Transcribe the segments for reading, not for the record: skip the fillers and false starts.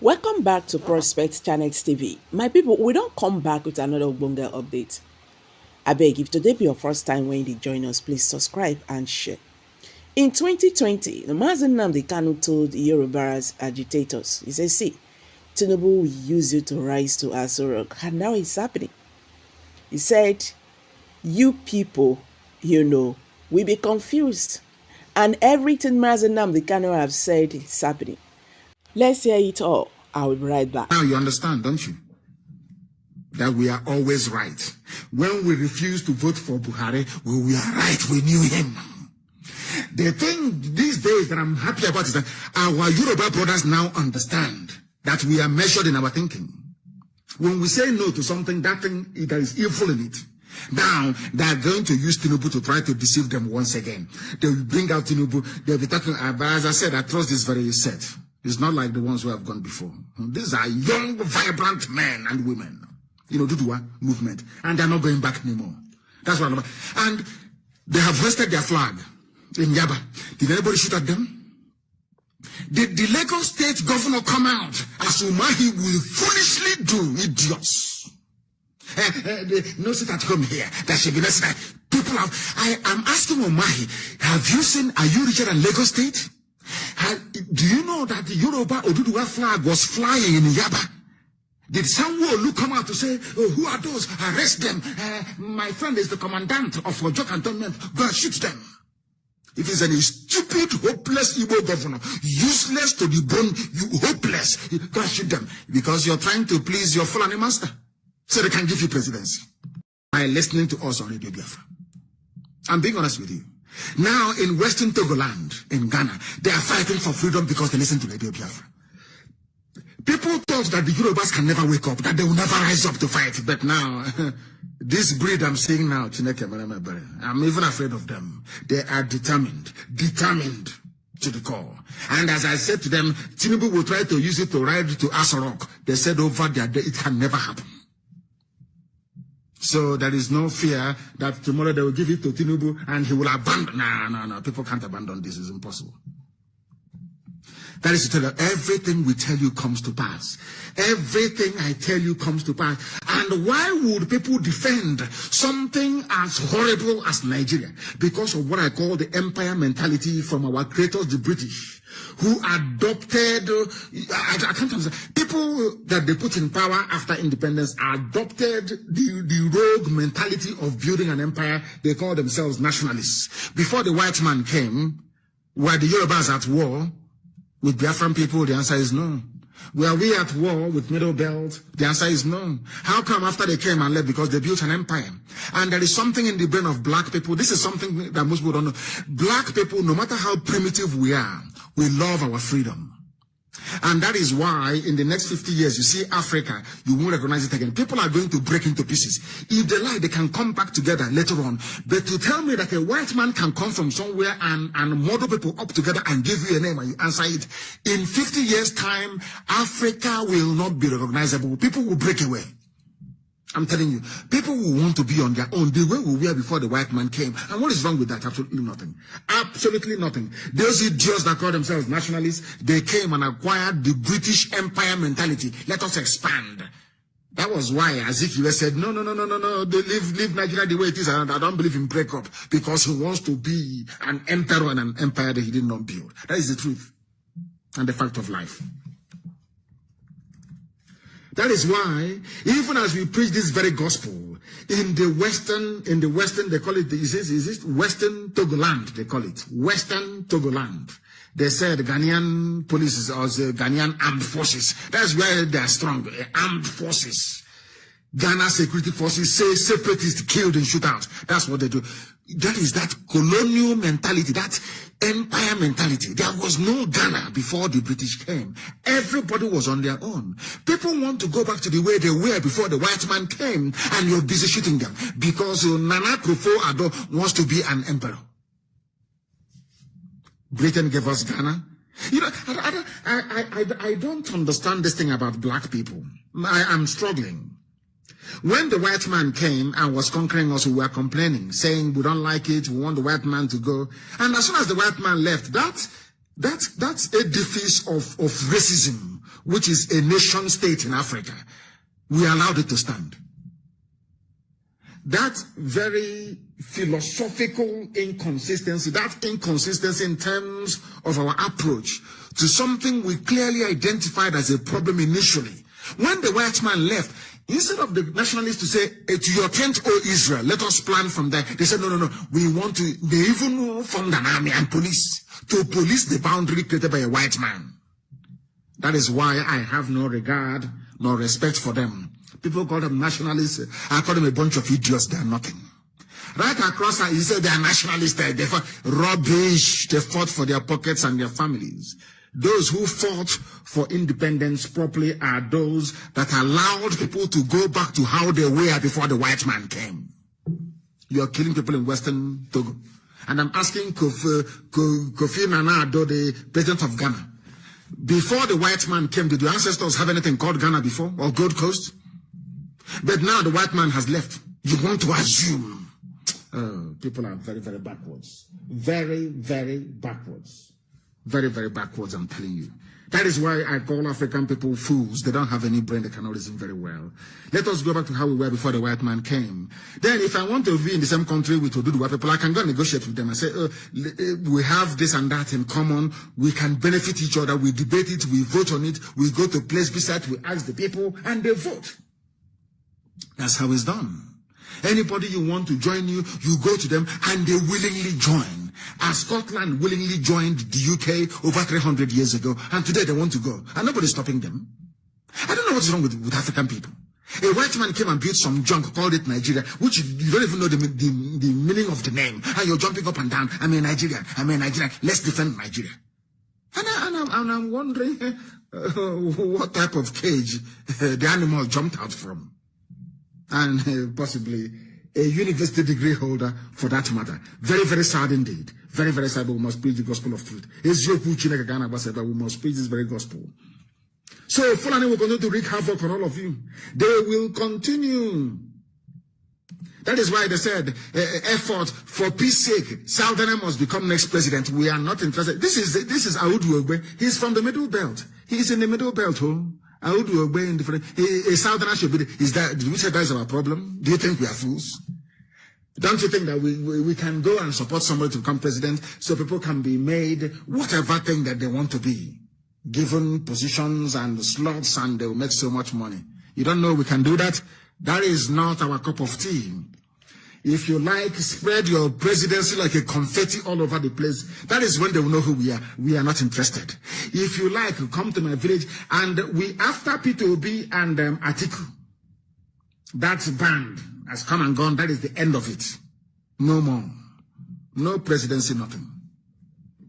Welcome back to Prospect Channels TV. My people, we don't come back with another Ogbonge update. I beg, if today be your first time when you join us, please subscribe and share. In 2020, Nnamdi Kanu told Yoruba's agitators, he said, see, Tinubu will use you to rise to Aso Rock. And now it's happening. He said, you people, will be confused. And everything Nnamdi Kanu have said is happening. Let's hear it all. I will be right back. Now you understand, don't you? That we are always right. When we refuse to vote for Buhari, we are right. We knew him. The thing these days that I'm happy about is that our Yoruba brothers now understand that we are measured in our thinking. When we say no to something, that thing, there is evil in it. Now, they are going to use Tinubu to try to deceive them once again. They will bring out Tinubu. They'll be talking about, as I said, I trust this very set. It's not like the ones who have gone before. These are young, vibrant men and women. Dudua movement. And they're not going back anymore. That's what I'm about. And they have hoisted their flag in Yoruba. Did anybody shoot at them? Did the Lagos state governor come out as Umahi will foolishly do, idiots? No sit at home here. That should be necessary. People have, I'm asking Umahi, have you seen, are you richer than Lagos state? Do you know that the Yoruba Oduduwa flag was flying in Yoruba? Did Sanwo-Olu come out to say, oh, who are those? Arrest them. My friend is the commandant of Ojo Cantonment. Go and shoot them. If it's any stupid, hopeless Igbo governor, useless to the bone, you hopeless, go and shoot them. Because you're trying to please your Fulani master. So they can give you presidency. By listening to us on Radio Biafra. I'm being honest with you. Now in Western Togoland, in Ghana, they are fighting for freedom because they listen to Radio Biafra. People thought that the Yorubas can never wake up, that they will never rise up to fight. But now, this breed I'm seeing now, I'm even afraid of them. They are determined to the core. And as I said to them, Tinubu will try to use it to ride to Aso Rock. They said over there, it can never happen. So there is no fear that tomorrow they will give it to Tinubu and he will abandon. No. People can't abandon this. It's impossible. That is to tell you, everything we tell you comes to pass. Everything I tell you comes to pass. And why would people defend something as horrible as Nigeria? Because of what I call the empire mentality from our creators, the British, who adopted, I can't understand, people that they put in power after independence adopted the rogue mentality of building an empire. They call themselves nationalists. Before the white man came, were the Yorubas at war with Biafran people? The answer is no. Were we at war with Middle Belt? The answer is no. How come after they came and left? Because they built an empire. And there is something in the brain of black people. This is something that most people don't know. Black people, no matter how primitive we are, we love our freedom. And that is why in the next 50 years, you see Africa, you won't recognize it again. People are going to break into pieces. If they like, they can come back together later on. But to tell me that a white man can come from somewhere and model people up together and give you a name and you answer it, in 50 years' time, Africa will not be recognizable. People will break away. I'm telling you, people will want to be on their own the way we were before the white man came. And what is wrong with that? Absolutely nothing. Absolutely nothing. Those idiots that call themselves nationalists, they came and acquired the British Empire mentality. Let us expand. That was why Azikiwe said, no, they leave Nigeria the way it is. And I don't believe in breakup because he wants to be an emperor and an empire that he did not build. That is the truth and the fact of life. That is why, even as we preach this very gospel, in the Western, they call it, is it Western Togoland, they call it. Western Togoland. They said Ghanaian police or the Ghanaian armed forces. That's where they are strong, armed forces. Ghana security forces say separatists killed in shootouts. That's what they do. That is that colonial mentality, that empire mentality. There was no Ghana before the British came. Everybody was on their own. People want to go back to the way they were before the white man came, and you're busy shooting them because Nana Akufo-Addo wants to be an emperor. Britain gave us Ghana. I don't understand this thing about black people. I'm struggling. When the white man came and was conquering us, we were complaining, saying we don't like it, we want the white man to go. And as soon as the white man left, that edifice of racism which is a nation state in Africa, we allowed it to stand. That very philosophical inconsistency, that inconsistency in terms of our approach to something we clearly identified as a problem initially. When the white man left, instead of the nationalists to say, to your tent, O Israel, let us plan from there. They said, no, we want to, they even formed an army and police to police the boundary created by a white man. That is why I have no regard nor respect for them. People call them nationalists. I call them a bunch of idiots. They are nothing. Right across, you say they are nationalists. They fought rubbish. They fought for their pockets and their families. Those who fought for independence properly are those that allowed people to go back to how they were before the white man came. You are killing people in Western Togo. And I'm asking Kofi Nana Addo, the president of Ghana, before the white man came, did your ancestors have anything called Ghana before, or Gold Coast? But now the white man has left. You want to assume. People are very, very backwards. Very, very backwards. Very, very backwards, I'm telling you. That is why I call African people fools. They don't have any brain. They cannot reason very well. Let us go back to how we were before the white man came. Then if I want to be in the same country with Odudu white people, I can go and negotiate with them and say, we have this and that in common. We can benefit each other. We debate it. We vote on it. We go to a place beside. We ask the people and they vote. That's how it's done. Anybody you want to join you, you go to them and they willingly join. As Scotland willingly joined the UK over 300 years ago, and today they want to go, and nobody's stopping them. I don't know what's wrong with African people. A white man came and built some junk, called it Nigeria, which you don't even know the meaning of the name, and you're jumping up and down. I'm a Nigerian. Let's defend Nigeria. And I'm wondering what type of cage the animal jumped out from. And possibly a university degree holder for that matter. Very, very sad indeed. Very, very sad, but we must preach the gospel of truth. We must preach this very gospel. So Fulani will continue to wreak havoc on all of you. They will continue. That is why they said, effort for peace sake, Southerner must become next president. We are not interested. This is Yoruba. He's from the middle belt. He's in the middle belt, I would obey in different. A Southerner should be. Is that? Do we say that is our problem? Do you think we are fools? Don't you think that we can go and support somebody to become president so people can be made whatever thing that they want to be, given positions and slots, and they will make so much money? You don't know we can do that? That is not our cup of tea. If you like, spread your presidency like a confetti all over the place. That is when they will know who we are. We are not interested. If you like, come to my village, and after P2B and Atiku, that band has come and gone. That is the end of it. No more. No presidency, nothing.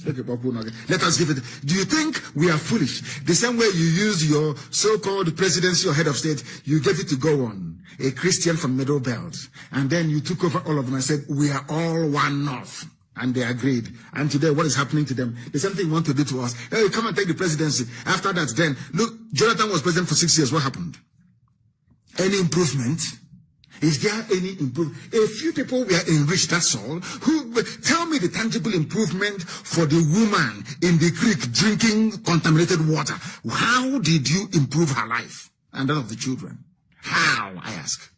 Let us give it. Do you think we are foolish? The same way you use your so-called presidency or head of state, you gave it to go on, a Christian from Middle Belt, and then you took over all of them and said, we are all one North. And they agreed. And today, what is happening to them? The same thing you want to do to us. Hey, come and take the presidency. After that, then, look, Jonathan was president for 6 years. What happened? Any improvement? Is there any improvement? A few people were enriched, that's all. Tell me the tangible improvement for the woman in the creek drinking contaminated water. How did you improve her life and that of the children? How, I ask.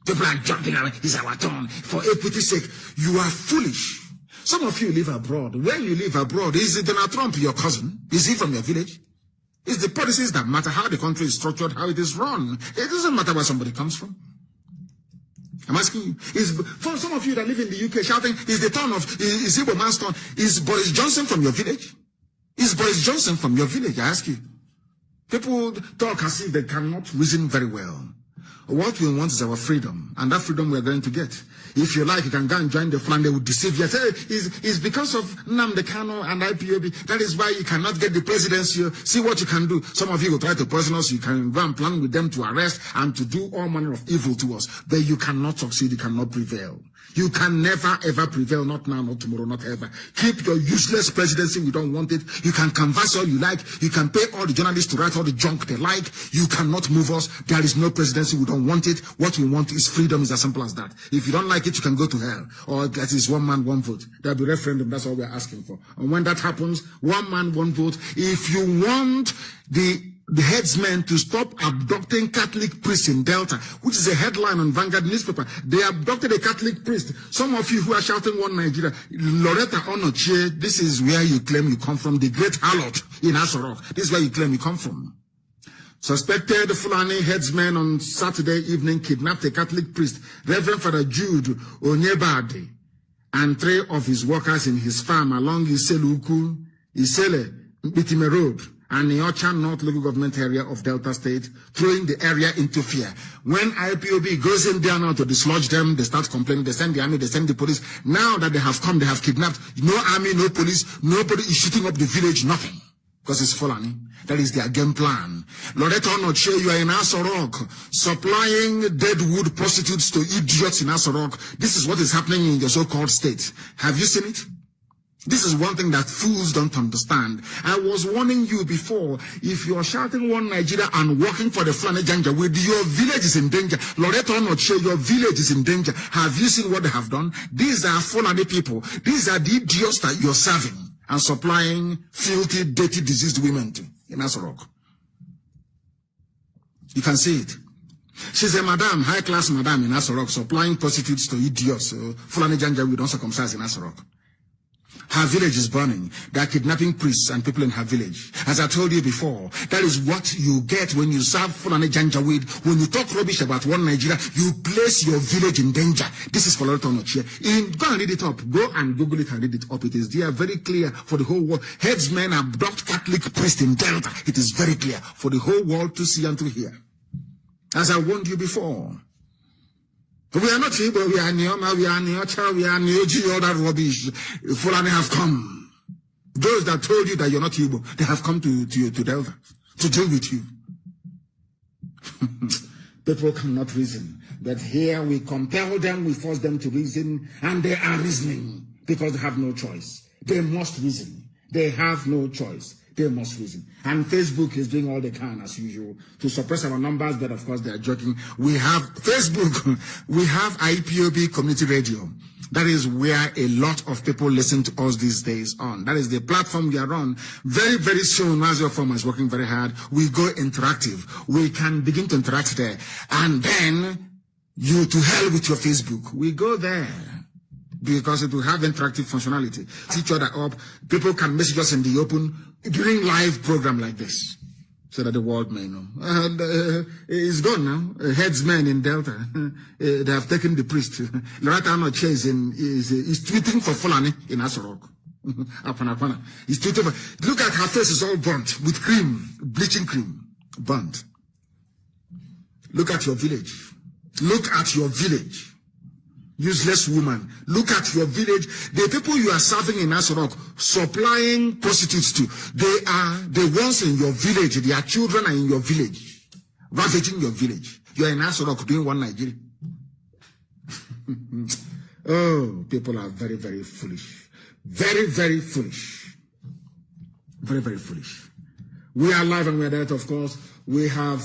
People are jumping around. It's our turn. For equity's sake, you are foolish. Some of you live abroad. When you live abroad, is it Donald Trump your cousin? Is he from your village? It's the policies that matter, how the country is structured, how it is run. It doesn't matter where somebody comes from. I'm asking you, for some of you that live in the UK shouting, is Igbo man's turn? Is Boris Johnson from your village? Is Boris Johnson from your village? I ask you. People talk as if they cannot reason very well. What we want is our freedom, and that freedom we are going to get. If you like, you can go and join the flag. They will deceive you. Say, it's because of Nnamdi, Kanu and IPOB. That is why you cannot get the presidency. See what you can do. Some of you will try to poison us. You can go and plan with them to arrest and to do all manner of evil to us. But you cannot succeed. You cannot prevail. You can never, ever prevail. Not now, not tomorrow, not ever. Keep your useless presidency. We don't want it. You can canvass all you like. You can pay all the journalists to write all the junk they like. You cannot move us. There is no presidency. We don't want it. What we want is freedom. It's as simple as that. If you don't like it, you can go to hell. Or that is one man, one vote. There'll be referendum. That's all we're asking for. And when that happens, one man, one vote. If you want the the headsmen to stop abducting Catholic priests in Delta, which is a headline on Vanguard newspaper. They abducted a Catholic priest. Some of you who are shouting one Nigeria, Loretta Onochie, this is where you claim you come from, the great harlot in Asorok. This is where you claim you come from. Suspected Fulani headsmen on Saturday evening kidnapped a Catholic priest, Reverend Father Jude Onyebade, and 3 of his workers in his farm along Isele Bitime Road and the Ocha North local government area of Delta State, throwing the area into fear. When IPOB goes in there now to dislodge them, they start complaining, they send the army, they send the police. Now that they have come, they have kidnapped. No army, no police, nobody is shooting up the village, nothing. Because it's Fulani. That is their game plan. Loretta Onochie, you are in Asorok, supplying dead wood prostitutes to idiots in Asorok. This is what is happening in your so-called state. Have you seen it? This is one thing that fools don't understand. I was warning you before, if you are shouting one Nigeria and working for the Fulani Janjaweed, your village is in danger. Loretta Onochie, your village is in danger. Have you seen what they have done? These are Fulani people. These are the idiots that you're serving and supplying filthy, dirty, diseased women to in Asorok. You can see it. She's a madam, high-class madam in Asorok, supplying prostitutes to idiots. Fulani Janjaweed don't circumcise in Asorok. Her village is burning. They are kidnapping priests and people in her village. As I told you before, that is what you get when you serve Fulani Janjaweed. When you talk rubbish about one Nigeria, you place your village in danger. This is for Loretta Onochie. Go and read it up. Go and Google it and read it up. It is there very clear for the whole world. Headsmen abduct Catholic priests in Delta. It is very clear for the whole world to see and to hear. As I warned you before. We are not Igbo, we are Neoma, we are Neocha, we are Neoji, all that rubbish. Fulani have come. Those that told you that you're not Igbo, they have come to Delta to deal with you. People cannot reason. But here we compel them, we force them to reason, and they are reasoning because they have no choice. They must reason. They have no choice. They must reason. And Facebook is doing all they can, as usual, to suppress our numbers, but of course they are joking. We have Facebook, we have IPOB Community Radio. That is where a lot of people listen to us these days on. That is the platform we are on. Very, very soon, as your firm is working very hard, we go interactive. We can begin to interact there. And then, you to hell with your Facebook. We go there. Because it will have interactive functionality. Teach each other up. People can message us in the open during live program like this, so that the world may know. And it's gone now. Headsmen in Delta, they have taken the priest. Loretta Onochie is tweeting for Fulani in Asorok. Apana. He's tweeting for. Look at her face; is all burnt with cream, bleaching cream, burnt. Look at your village. Look at your village. Useless woman. Look at your village. The people you are serving in Asorok, supplying prostitutes to, they are the ones in your village. Their children are in your village, ravaging your village. You are in Asorok doing one Nigeria. Oh, people are very, very foolish. Very, very foolish. Very, very foolish. We are live and we are there, of course. We are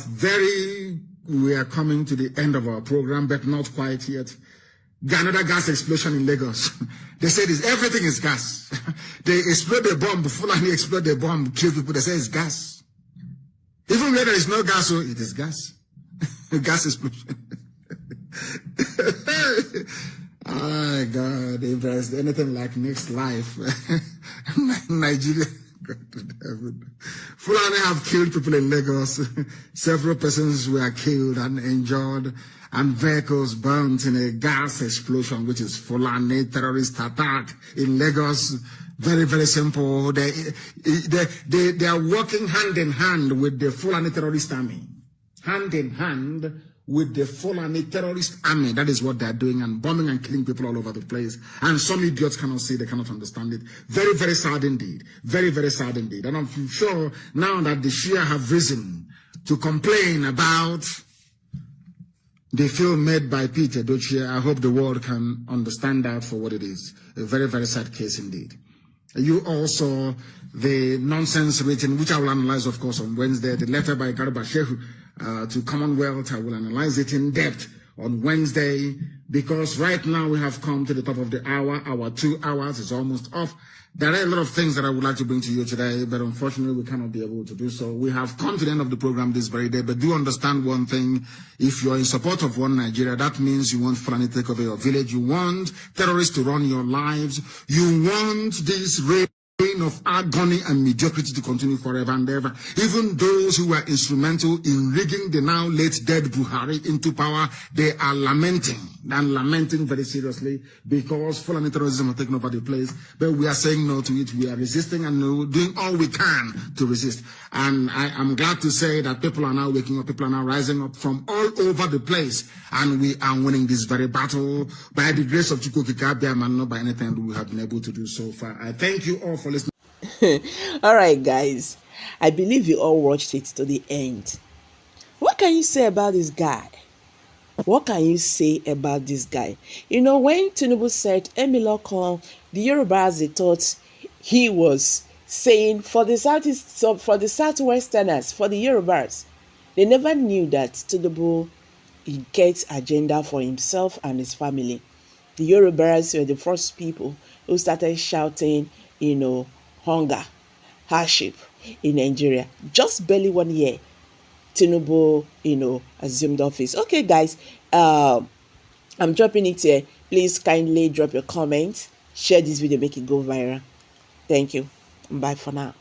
coming to the end of our program, but not quite yet. Another gas explosion in Lagos. They say everything is gas. They explode the bomb, Fulani explode the bomb, kill people. They say it's gas. Even where there is no gas, it is gas. Gas explosion. Oh God, if there is anything like next life, Nigeria. Fulani have killed people in Lagos. Several persons were killed and injured, and vehicles burnt in a gas explosion, which is Fulani terrorist attack in Lagos. Very, very simple. They are working hand in hand with the Fulani terrorist army. Hand in hand with the Fulani terrorist army. That is what they are doing, and bombing and killing people all over the place. And some idiots cannot see, they cannot understand it. Very, very sad indeed. Very, very sad indeed. And I'm sure now that the Shia have risen to complain about the film made by Peter Dochia, I hope the world can understand that for what it is. A very, very sad case indeed. You also, the nonsense written, which I will analyze, of course, on Wednesday, the letter by Garba Shehu to Commonwealth. I will analyze it in depth on Wednesday. because right now we have come to the top of the hour. Our 2 hours is almost off. There are a lot of things that I would like to bring to you today, but unfortunately we cannot be able to do so. We have come to the end of the program this very day, but do understand one thing. If you're in support of one Nigeria, that means you want Fulani to take over your village. You want terrorists to run your lives. You want this reign of agony and mediocrity to continue forever and ever. Even those who were instrumental in rigging the now late dead Buhari into power, they are lamenting very seriously, because Fulani terrorism has taken over the place. But we are saying no to it. We are resisting and doing all we can to resist. And I am glad to say that people are now waking up, people are now rising up from all over the place, and we are winning this very battle by the grace of Chukwukika, and not by anything we have been able to do so far. I thank you all for listening. All right, guys. I believe you all watched it to the end. What can you say about this guy? What can you say about this guy? You know, when Tinubu said Emilokon, the Yorubas, they thought he was saying for the Southeast, for the Southwesterners, for the Yorubas. They never knew that Tinubu, he gets agenda for himself and his family. The Yorubas were the first people who started shouting, hunger, hardship in Nigeria. Just barely 1 year, Tinubu, assumed office. Okay, guys, I'm dropping it here. Please kindly drop your comments, share this video, make it go viral. Thank you. Bye for now.